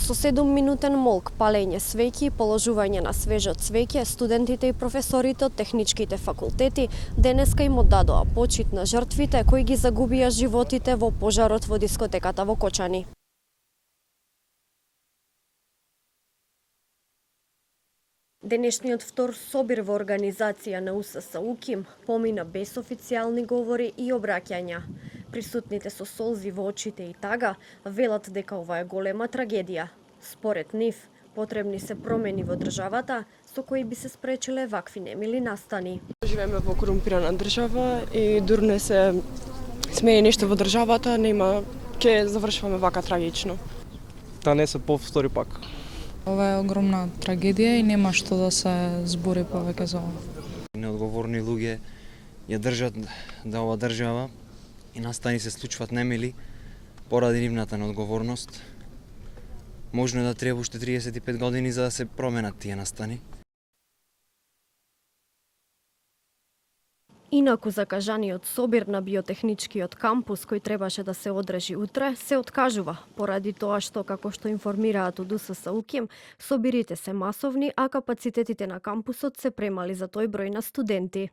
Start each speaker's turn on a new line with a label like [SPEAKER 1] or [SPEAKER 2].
[SPEAKER 1] Со 7-минутен молк, палење свеќи, положување на свежо цвеќе, студентите и професорите од техничките факултети денеска им оддадоа почит на жртвите кои ги загубија животите во пожарот во дискотеката во Кочани. Денешниот втор собир во организација на УСС УКИМ помина без официјални говори и обраќања. Присутните со солзи во очите и тага велат дека ова е голема трагедија. Според нив, потребни се промени во државата со кои би се спречиле вакви немили настани.
[SPEAKER 2] Живееме во корумпирана држава и дур не се смее нешто во државата, нема ќе завршуваме вака трагично.
[SPEAKER 3] Да не се повтори пак.
[SPEAKER 4] Ова е огромна трагедија и нема што да се збори повеќе за ова.
[SPEAKER 5] Неодговорни луѓе ја држат да ова држава и настани се случуваат немили поради нивната неодговорност. Можно е да треба уште 35 години за да се променат тие настани.
[SPEAKER 1] Инаку закажаниот собир на биотехничкиот кампус кој требаше да се одржи утре се откажува поради тоа што, како што информираат од УСС УКИМ, собирите се масовни, а капацитетите на кампусот се премали за тој број на студенти.